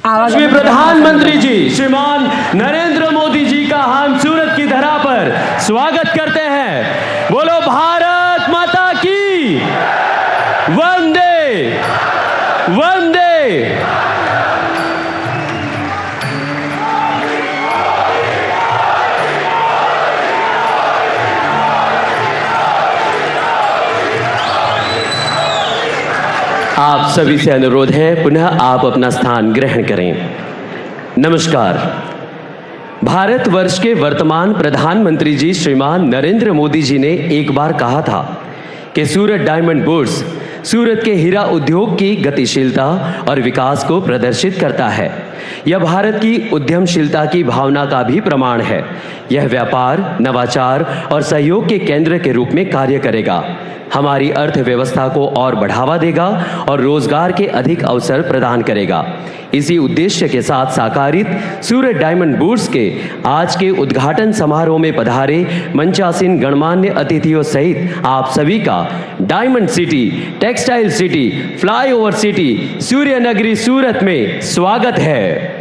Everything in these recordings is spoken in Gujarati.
श्री प्रधानमंत्री जी श्रीमान नरेंद्र मोदी जी का हम सूरत की धरा पर स्वागत करते हैं। बोलो भारत माता की वंदे वंदे। आप सभी से अनुरोध है पुनः आप अपना स्थान ग्रहण करें। नमस्कार। भारतवर्ष के वर्तमान प्रधानमंत्री जी श्रीमान नरेंद्र मोदी जी ने एक बार कहा था कि सूरत डायमंड बुर्स सूरत के हीरा उद्योग की गतिशीलता और विकास को प्रदर्शित करता है। यह भारत की उद्यमशीलता की भावना का भी प्रमाण है। यह व्यापार, नवाचार और सहयोग के केंद्र के रूप में कार्य करेगा, हमारी अर्थव्यवस्था को और बढ़ावा देगा और रोजगार के अधिक अवसर प्रदान करेगा। इसी उद्देश्य के साथ साकारित सूरत डायमंड बुर्स के आज के उद्घाटन समारोह में पधारे मंचासीन गणमान्य अतिथियों सहित आप सभी का diamond city, textile city, flyover city, सूर्य नगरी सूरत में स्वागत है।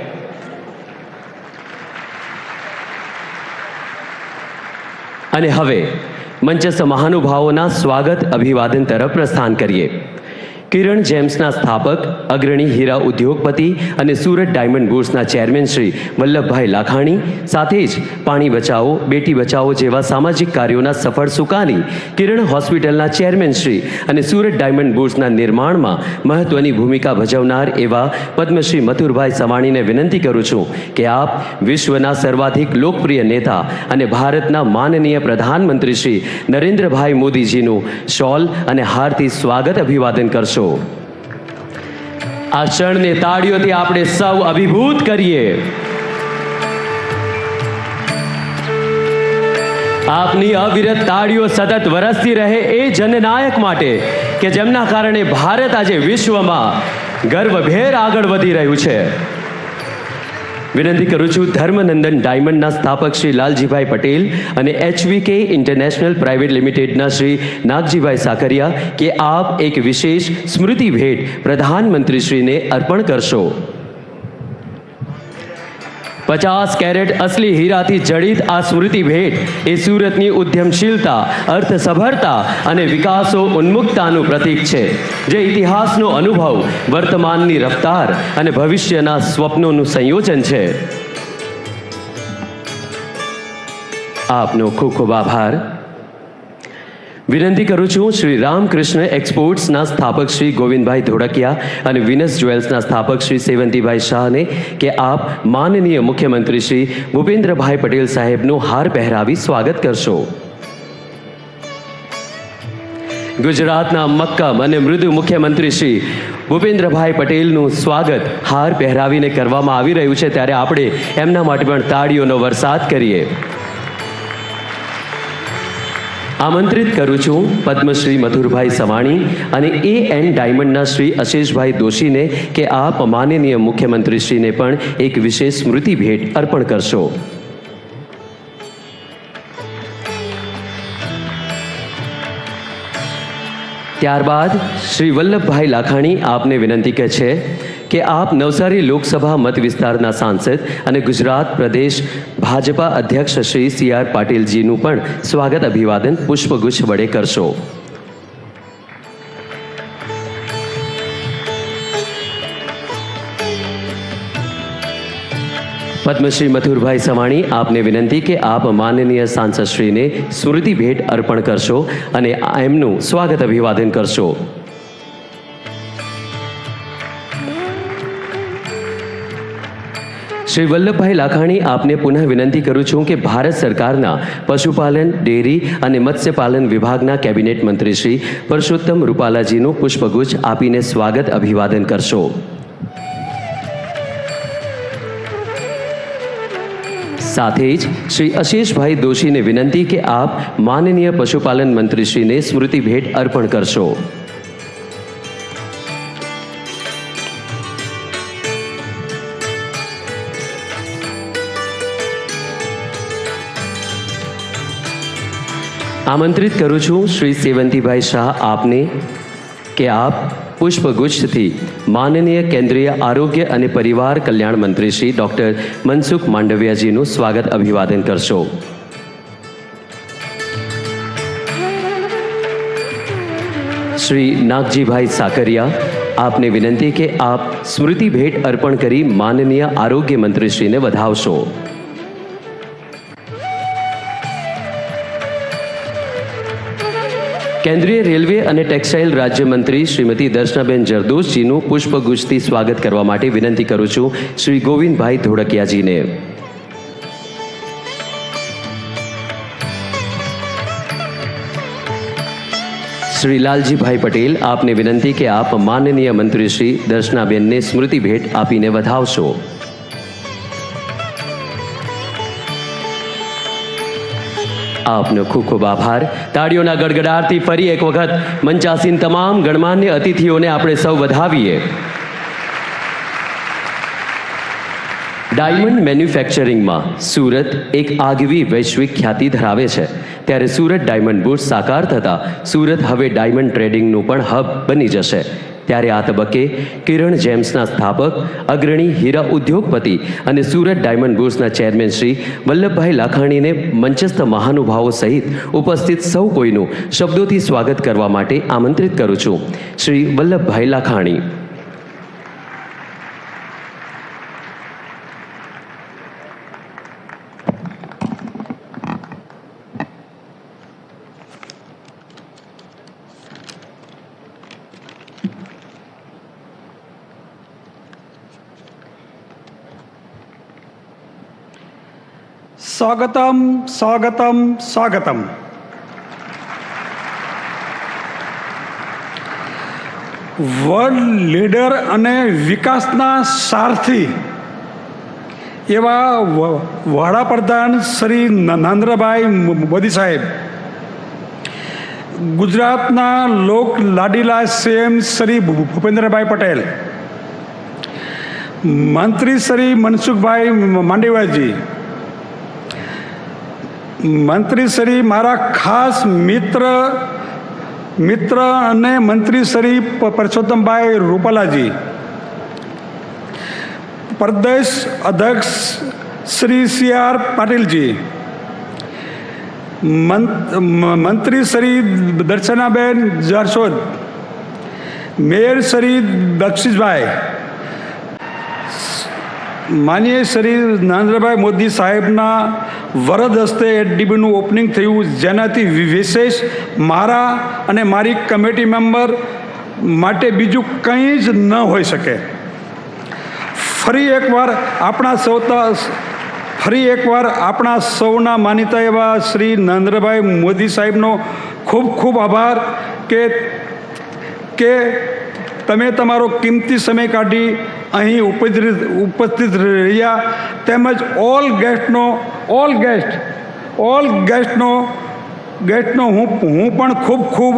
અને હવે મંચસ્થ મહાનુભાવોના સ્વાગત અભિવાદન તરફ પ્રસ્થાન કરીએ। કિરણ જેમ્સના સ્થાપક, અગ્રણી હીરા ઉદ્યોગપતિ અને સુરત ડાયમંડ બુર્સના ચેરમેન શ્રી વલ્લભભાઈ લાખાણી, સાથે જ પાણી બચાવો, બેટી બચાવો જેવા સામાજિક કાર્યોના સફળ સુકાની કિરણ હોસ્પિટલના ચેરમેન શ્રી અને સુરત ડાયમંડ બુર્સના નિર્માણમાં મહત્વની ભૂમિકા ભજવનાર એવા પદ્મશ્રી મથુરભાઈ સવાણીને વિનંતી કરું છું કે આપ વિશ્વના સર્વાધિક લોકપ્રિય નેતા અને ભારતના માનનીય પ્રધાનમંત્રી શ્રી નરેન્દ્રભાઈ મોદીજીનું શોલ અને હારથી સ્વાગત અભિવાદન કરશો। આ ક્ષણને તાળીઓથી આપણે સૌ અભિભૂત કરીએ। આપની અવિરત તાળીઓ સતત વરસતી રહે એ જનનાયક માટે કે જેમના કારણે ભારત આજે વિશ્વમાં ગર્વભેર આગળ વધી રહ્યું છે। વિનંતી કરું છું ધર્મનંદન ડાયમંડના સ્થાપક શ્રી લાલજીભાઈ પટેલ અને HVK ઇન્ટરનેશનલ પ્રાઇવેટ લિમિટેડના શ્રી નાગજીભાઈ સાકરિયા કે આપ એક વિશેષ સ્મૃતિ ભેટ પ્રધાનમંત્રીશ્રીને અર્પણ કરશો। 50 કેરેટ અસલી હીરાથી જડિત આ સ્મૃતિ ભેટ એ સુરતની ઉદ્યમશીલતા, અર્થસભરતા અને વિકાસો ઉન્મુક્તાનું પ્રતીક છે, જે ઇતિહાસનો અનુભવ, વર્તમાનની રફતાર અને ભવિષ્યના સ્વપ્નોનું સંયોજન છે। આપનો ખૂબ ખૂબ આભાર। વિનંતી કરું છું શ્રી રામકૃષ્ણ એક્સપોર્ટ્સના સ્થાપક શ્રી ગોવિંદભાઈ ધોળકિયા અને વિનસ જ્વેલ્સના સ્થાપક શ્રી સેવંતીભાઈ શાહને કે આપ માનનીય મુખ્યમંત્રી શ્રી ભૂપેન્દ્રભાઈ પટેલ સાહેબનું હાર પહેરાવી સ્વાગત કરશો। ગુજરાતના મક્કમ અને મૃદુ મુખ્યમંત્રી શ્રી ભૂપેન્દ્રભાઈ પટેલનું સ્વાગત હાર પહેરાવીને કરવામાં આવી રહ્યું છે, ત્યારે આપણે એમના માટે પણ તાળીઓનો વરસાદ કરીએ। આમંત્રિત કરું છું પદ્મશ્રી મથુરભાઈ સવાણી અને AN ડાયમંડના શ્રી અશેષભાઈ દોશીને કે આપ માનનીય મુખ્યમંત્રીશ્રીને પણ એક વિશેષ સ્મૃતિ ભેટ અર્પણ કરશો। ત્યારબાદ શ્રી વલ્લભભાઈ લાખાણી આપને વિનંતી છે કે આપ નવસારી લોકસભા મત વિસ્તારના સાંસદ અને ગુજરાત પ્રદેશ ભાજપા અધ્યક્ષ શ્રી CR પાટીલજીનું પણ સ્વાગત અભિવાદન પુષ્પગુચ્છ વડે કરશો। પદ્મશ્રી મથુરભાઈ સવાણી આપને વિનંતી કે આપ માનનીય સાંસદશ્રીને સ્મૃતિ ભેટ અર્પણ કરશો અને એમનું સ્વાગત અભિવાદન કરશો। શ્રી વલ્લભભાઈ લાખાણી આપને પુનઃ વિનંતી કરું છું કે ભારત સરકારના પશુપાલન, ડેરી અને મત્સ્યપાલન વિભાગના કેબિનેટ મંત્રી શ્રી પરસોત્તમ રૂપાલાજીનું પુષ્પગુચ્છ આપીને સ્વાગત અભિવાદન કરશો। સાથે જ શ્રી અશેષભાઈ દોશીને વિનંતી કે આપ માનનીય પશુપાલન મંત્રીશ્રીને સ્મૃતિ ભેટ અર્પણ કરશો। આમંત્રિત કરું છું શ્રી સેવંતીભાઈ શાહ આપને કે આપ પુષ્પગુચ્છથી માનનીય કેન્દ્રીય આરોગ્ય અને પરિવાર કલ્યાણ મંત્રી શ્રી ડૉક્ટર મનસુખ માંડવિયાજીનું સ્વાગત અભિવાદન કરશો. શ્રી નાગજીભાઈ સાકરિયા, આપને વિનંતી કે આપ સ્મૃતિ ભેટ અર્પણ કરી માનનીય આરોગ્ય મંત્રીશ્રીને વધાવશો. કેન્દ્રીય રેલવે અને ટેક્સટાઇલ રાજ્યમંત્રી શ્રીમતી દર્શનાબેન જરદોશજીનું પુષ્પગુચ્છથી સ્વાગત કરવા માટે વિનંતી કરું છું શ્રી ગોવિંદભાઈ ધોળકિયાજીને. શ્રી લાલજીભાઈ પટેલ, આપને વિનંતી કે આપ માનનીય મંત્રી શ્રી દર્શનાબેનને સ્મૃતિ ભેટ આપીને વધાવશો. આપનો ખૂબ ખૂબ આભાર. તાળીઓના ગડગડાટથી ફરી એક વખત મંચાસીન તમામ ગણમાન્ય અતિથિઓને આપણે સૌ વધાવીએ. ડાયમંડ મેન્યુફેક્ચરિંગમાં સુરત એક આગવી વૈશ્વિક ખ્યાતિ ધરાવે છે, ત્યારે સુરત ડાયમંડ બુર્સ સાકાર થતાં સુરત હવે ડાયમંડ ટ્રેડિંગનું પણ હબ બની જશે. ત્યારે આ તબક્કે કિરણ જેમ્સના સ્થાપક, અગ્રણી હીરા ઉદ્યોગપતિ અને સુરત ડાયમંડ બુર્સના ચેરમેન શ્રી વલ્લભભાઈ લાખાણીને મંચસ્થ મહાનુભાવો સહિત ઉપસ્થિત સૌ કોઈનું શબ્દોથી સ્વાગત કરવા માટે આમંત્રિત કરું છું. શ્રી વલ્લભભાઈ લાખાણી. સ્વાગતમ સ્વાગતમ સ્વાગતમ. વર્લ્ડ લીડર અને વિકાસના સારથી એવા વડાપ્રધાન શ્રી નરેન્દ્રભાઈ મોદી સાહેબ, ગુજરાતના લોક લાડીલા સીએમ શ્રી ભૂપેન્દ્રભાઈ પટેલ, મંત્રી શ્રી મનસુખભાઈ માંડવિયાજી, મંત્રી શ્રી મારા ખાસ મિત્ર અને મંત્રી શ્રી પરસોત્તમભાઈ રૂપાલાજી, પ્રદેશ અધ્યક્ષ શ્રી સી.આર. પાટીલજી, મંત્રી શ્રી દર્શનાબેન જારસોદ, મેયર શ્રી દક્ષિશભાઈ, માનનીય શ્રી નરેન્દ્રભાઈ મોદી સાહેબના વરદ હસ્તે એડીબીનું ઓપનિંગ થયું, જેનાથી વિશેષ મારા અને મારી કમિટી મેમ્બર માટે બીજું કંઈ જ ન હોઈ શકે. ફરી એકવાર આપણા સૌના માનીતા એવા શ્રી નરેન્દ્રભાઈ મોદી સાહેબનો ખૂબ ખૂબ આભાર કે તમે તમારો કિંમતી સમય કાઢી અહીં ઉપસ્થિત રહ્યા, તેમજ ઓલ ગેસ્ટનો હું પણ ખૂબ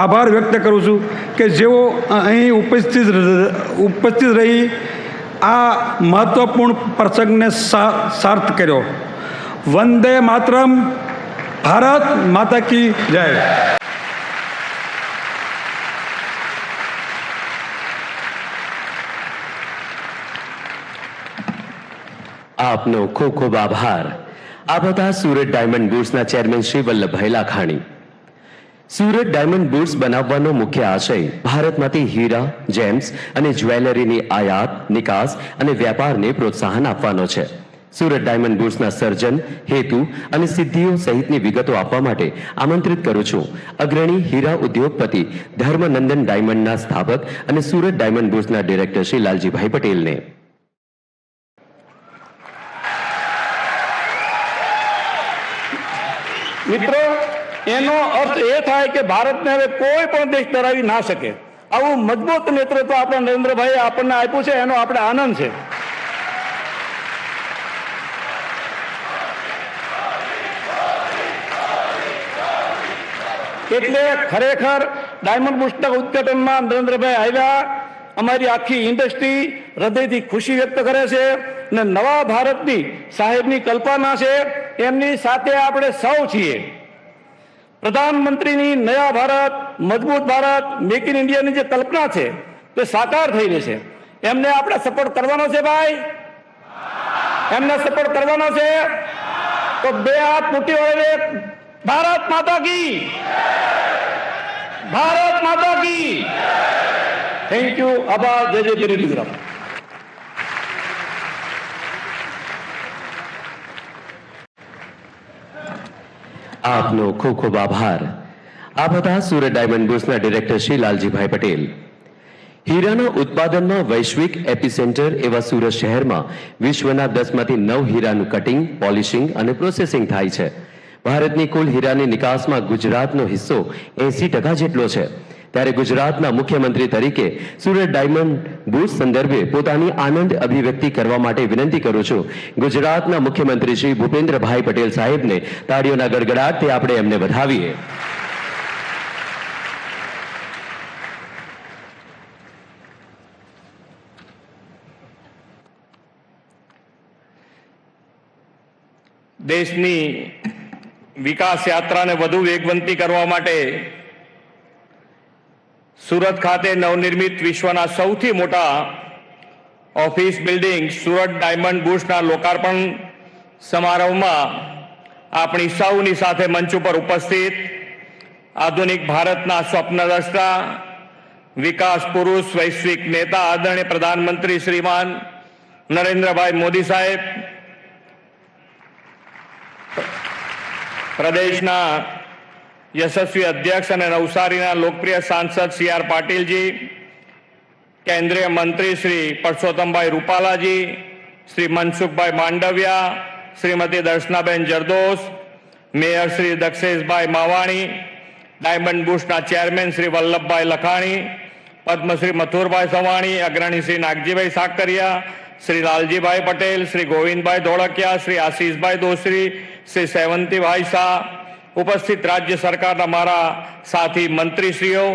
આભાર વ્યક્ત કરું છું કે જેઓ અહીં ઉપસ્થિત રહી આ મહત્વપૂર્ણ પ્રસંગને સાર્થ કર્યો. વંદે માતરમ. ભારત માતા કી જય. આપનો ખૂબ ખૂબ આભાર. આ હતા સુરત ડાયમંડ બુર્સના chairman Shri Vallabhbhai Lakhani. Surat diamond bourse બનાવવાનો મુખ્ય આશય ભારતમાંથી હીરા, જેમ્સ અને જ્વેલરીની આયાત, નિકાસ અને વેપારને પ્રોત્સાહન આપવાનો છે. સુરત ડાયમંડ બુર્સના સર્જન, હેતુ અને સિદ્ધિઓ સહિતની વિગતો આપવા માટે આમંત્રિત કરું છું અગ્રણી હીરા ઉદ્યોગપતિ ધર્મનંદન ડાયમંડના સ્થાપક અને સુરત ડાયમંડ બુર્સના ડિરેક્ટર શ્રી લાલજીભાઈ પટેલને. મિત્રો, એનો અર્થ એ થાય કે ભારતને હવે કોઈ પણ દેશ ધરાવી ના શકે. આવું મજબૂત નેતૃત્વ આપણા નરેન્દ્રભાઈએ આપણને આપ્યું છે, એનો આપણે આનંદ છે. એટલે ખરેખર ડાયમંડ બુર્સના ઉદ્ઘાટનમાં નરેન્દ્રભાઈ આવ્યા, અમારી આખી ઇન્ડસ્ટ્રી હૃદયથી ખુશી વ્યક્ત કરે છે અને નવા ભારતની સાહેબની કલ્પના છે, એમની સાથે આપણે સૌ છીએ. પ્રધાનમંત્રીની નયા ભારત, મજબૂત ભારત, મેક ઇન ઇન્ડિયાની જે કલ્પના છે તે સાકાર થઈ રહી છે. એમને આપણે સપોર્ટ કરવાનો છે ભાઈ, એમને સપોર્ટ કરવાનો છે. તો બે હાથ મુઠ્ઠી વડે ભારત માતા કી, ભારત માતા કી. Thank you. આભાર. જય જય ગીરી ગુજરાત. આપનો ખૂબ ખૂબ આભાર. આ હતા સુરત ડાયમંડ બુર્સના ડિરેક્ટર શ્રી લાલજીભાઈ પટેલ. હીરાના ઉત્પાદનમાં વૈશ્વિક એપિસેન્ટર એવા સુરત શહેરમાં વિશ્વના 10માંથી 9 હીરાનું કટિંગ, પોલિશિંગ અને પ્રોસેસિંગ થાય છે. ભારતની કુલ હીરાની નિકાસમાં ગુજરાતનો હિસ્સો 80% જેટલો છે. ત્યારે ગુજરાતના મુખ્યમંત્રી તરીકે સુરત ડાયમંડ બુર્સ સંદર્ભે પોતાની આનંદ અભિવ્યક્તિ કરવા માટે વિનંતી કરું છું. ગુજરાતના મુખ્યમંત્રી શ્રી ભૂપેન્દ્રભાઈ પટેલ સાહેબને તાળીઓના ગડગડાટથી આપણે એમને વધાવીએ. દેશની વિકાસ યાત્રાને વધુ વેગવંતી કરવા માટે સુરત ખાતે નવનિર્મિત વિશ્વના સૌથી મોટા ઓફિસ બિલ્ડિંગ સુરત ડાયમંડ બુર્સના લોકાર્પણ સમારોહમાં આપણી સૌની સાથે મંચ ઉપર ઉપસ્થિત આધુનિક ભારતના સ્વપ્નદ્રષ્ટા, વિકાસ પુરુષ, વૈશ્વિક નેતા આદરણીય પ્રધાનમંત્રી શ્રીમાન નરેન્દ્રભાઈ મોદી સાહેબ, પ્રદેશના યશસ્વી અધ્યક્ષ અને નવસારીના લોકપ્રિય સાંસદ સી આર પાટીલજી, કેન્દ્રીય મંત્રી શ્રી પરસોત્તમભાઈ રૂપાલાજી, શ્રી મનસુખભાઈ માંડવિયા, શ્રીમતી દર્શનાબેન જરદોસ, મેયર શ્રી દક્ષેશભાઈ માવાણી, ડાયમંડ બુર્સના ચેરમેન શ્રી વલ્લભભાઈ લખાણી, પદ્મશ્રી મથુરભાઈ સવાણી, અગ્રણી શ્રી નાગજીભાઈ સાકરિયા, શ્રી લાલજીભાઈ પટેલ, શ્રી ગોવિંદભાઈ ધોળકિયા, શ્રી આશીષભાઈ દોશરી, શ્રી સેવંતીભાઈ શાહ, ઉપસ્થિત રાજ્ય સરકારના મારા સાથી મંત્રીશ્રીઓ,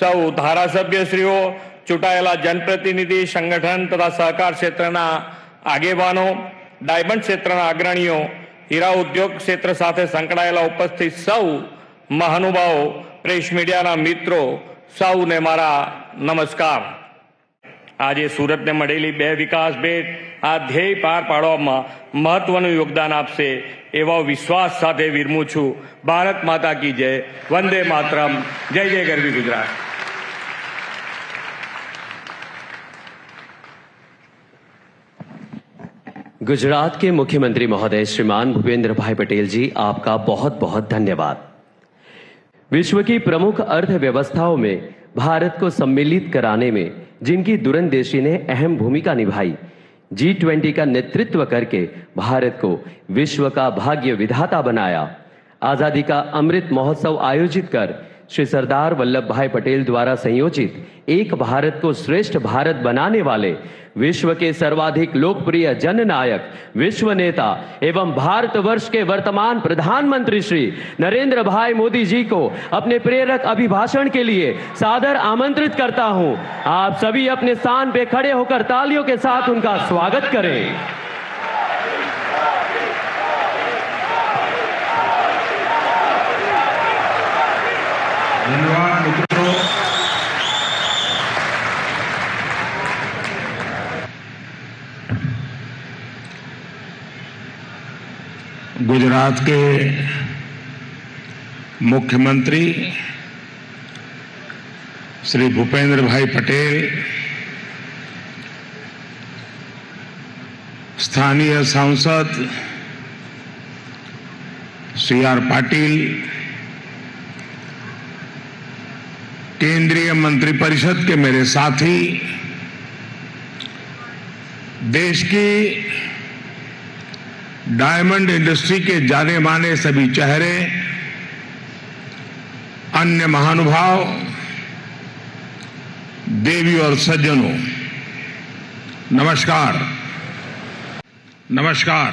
સૌ ધારાસભ્યશ્રીઓ, ચૂંટાયેલા જનપ્રતિનિધિ, સંગઠન તથા સહકાર ક્ષેત્રના આગેવાનો, ડાયમંડ ક્ષેત્રના અગ્રણીઓ, હીરા ઉદ્યોગ ક્ષેત્ર સાથે સંકળાયેલા ઉપસ્થિત સૌ મહાનુભાવો, પ્રેસ મીડિયાના મિત્રો, સૌને મારા નમસ્કાર. આજે સુરતને મળેલી 2 વિકાસ ભેટ આ ધ્યેય પાર પાડવામાં મહત્વનું યોગદાન આપશે એવા વિશ્વાસ સાથે વિરમું છું. ભારત માતા કી જય. વંદે માતરમ. જય જય ગરવી ગુજરાત. गुजरात के मुख्यमंत्री महोदय श्रीमान भूपेंद्र भाई पटेल जी, आपका बहुत बहुत धन्यवाद. विश्व की प्रमुख अर्थव्यवस्थाओं में भारत को सम्मिलित कराने में जिनकी दूरंदेशी ने अहम भूमिका निभाई, G20 का नेतृत्व करके भारत को विश्व का भाग्य विधाता बनाया, आजादी का अमृत महोत्सव आयोजित कर श्री सरदार वल्लभ भाई पटेल द्वारा संयोजित एक भारत को श्रेष्ठ भारत बनाने वाले विश्व के सर्वाधिक लोकप्रिय जननायक, विश्व नेता एवं भारतवर्ष के वर्तमान प्रधानमंत्री श्री नरेंद्र भाई मोदी जी को अपने प्रेरक अभिभाषण के लिए सादर आमंत्रित करता हूं. आप सभी अपने स्थान पे खड़े होकर तालियों के साथ उनका स्वागत करें. धन्यवाद मित्रों. गुजरात के मुख्यमंत्री श्री भूपेंद्र भाई पटेल, स्थानीय सांसद सी आर पाटिल, केंद्रीय मंत्रिपरिषद के मेरे साथी, देश की डायमंड इंडस्ट्री के जाने माने सभी चेहरे, अन्य महानुभाव, देवी और सज्जनों, नमस्कार. नमस्कार.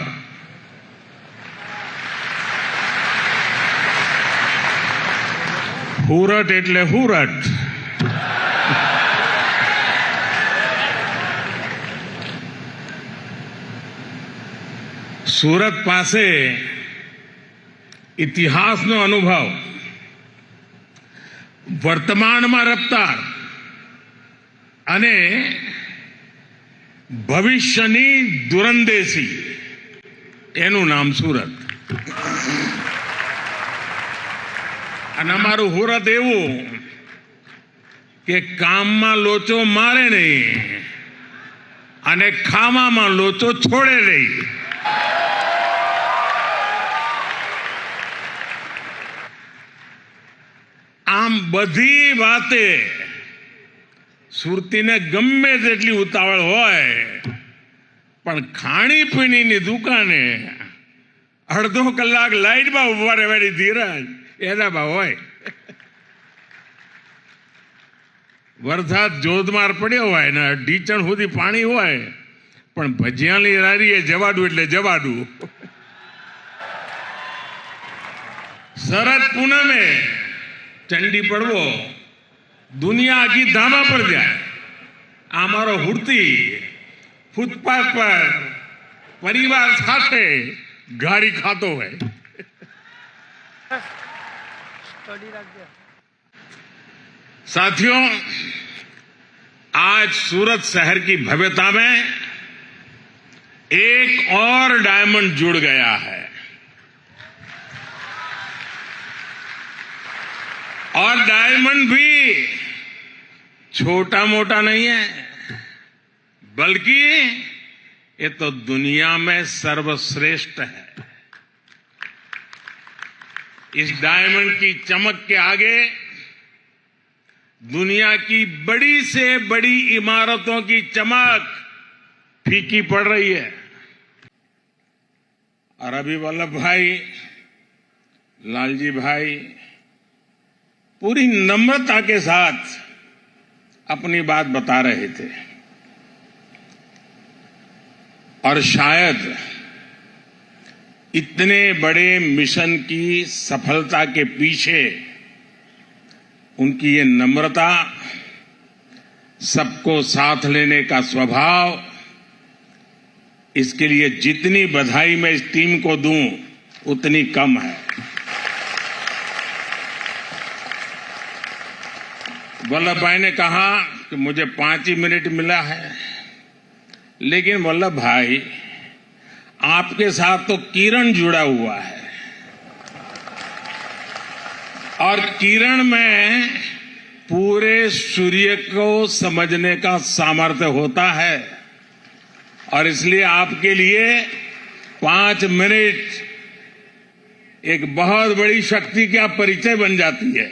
હુરટ એટલે હુરટ. સુરત પાસે ઇતિહાસનો અનુભવ વર્તમાનમાં રફતાર અને ભવિષ્યની દૂરંદેશી એનું નામ સુરત. અને અમારું સુરત એવું કે કામમાં લોચો મારે નહીં અને ખાવામાં લોચો છોડે નહીં. આમ બધી વાતે સુરતીને ગમે તેટલી ઉતાવળ હોય પણ ખાણીપીણીની દુકાને અડધો કલાક લાઈટમાં ઉભા રહેવાની ધીરજ એનામાં હોય. વરસાદ જોધમાર પડ્યો હોય ને ઢીચણ સુધી પાણી હોય પણ ભજીયાની લારીએ જવાડું એટલે જવાડું. શરદ પૂનમે ચંડી પડવો દુનિયા આખી ધામા પર જાય. આ મારો હુડતી ફૂટપાથ પર પરિવાર સાથે ગાડી ખાતો હોય. साथियों, आज सूरत शहर की भव्यता में एक और डायमंड जुड़ गया है और डायमंड भी छोटा मोटा नहीं है बल्कि ये तो दुनिया में सर्वश्रेष्ठ है. इस डायमंड की चमक के आगे दुनिया की बड़ी से बड़ी इमारतों की चमक फीकी पड़ रही है. और अभी वल्लभ भाई, लालजी भाई पूरी नम्रता के साथ अपनी बात बता रहे थे और शायद इतने बड़े मिशन की सफलता के पीछे उनकी ये नम्रता, सबको साथ लेने का स्वभाव, इसके लिए जितनी बधाई मैं इस टीम को दूं उतनी कम है. वल्लभ भाई ने कहा कि मुझे 5 ही मिनट मिला है, लेकिन वल्लभ भाई आपके साथ तो किरण जुड़ा हुआ है और किरण में पूरे सूर्य को समझने का सामर्थ्य होता है और इसलिए आपके लिए 5 मिनट एक बहुत बड़ी शक्ति का परिचय बन जाती है.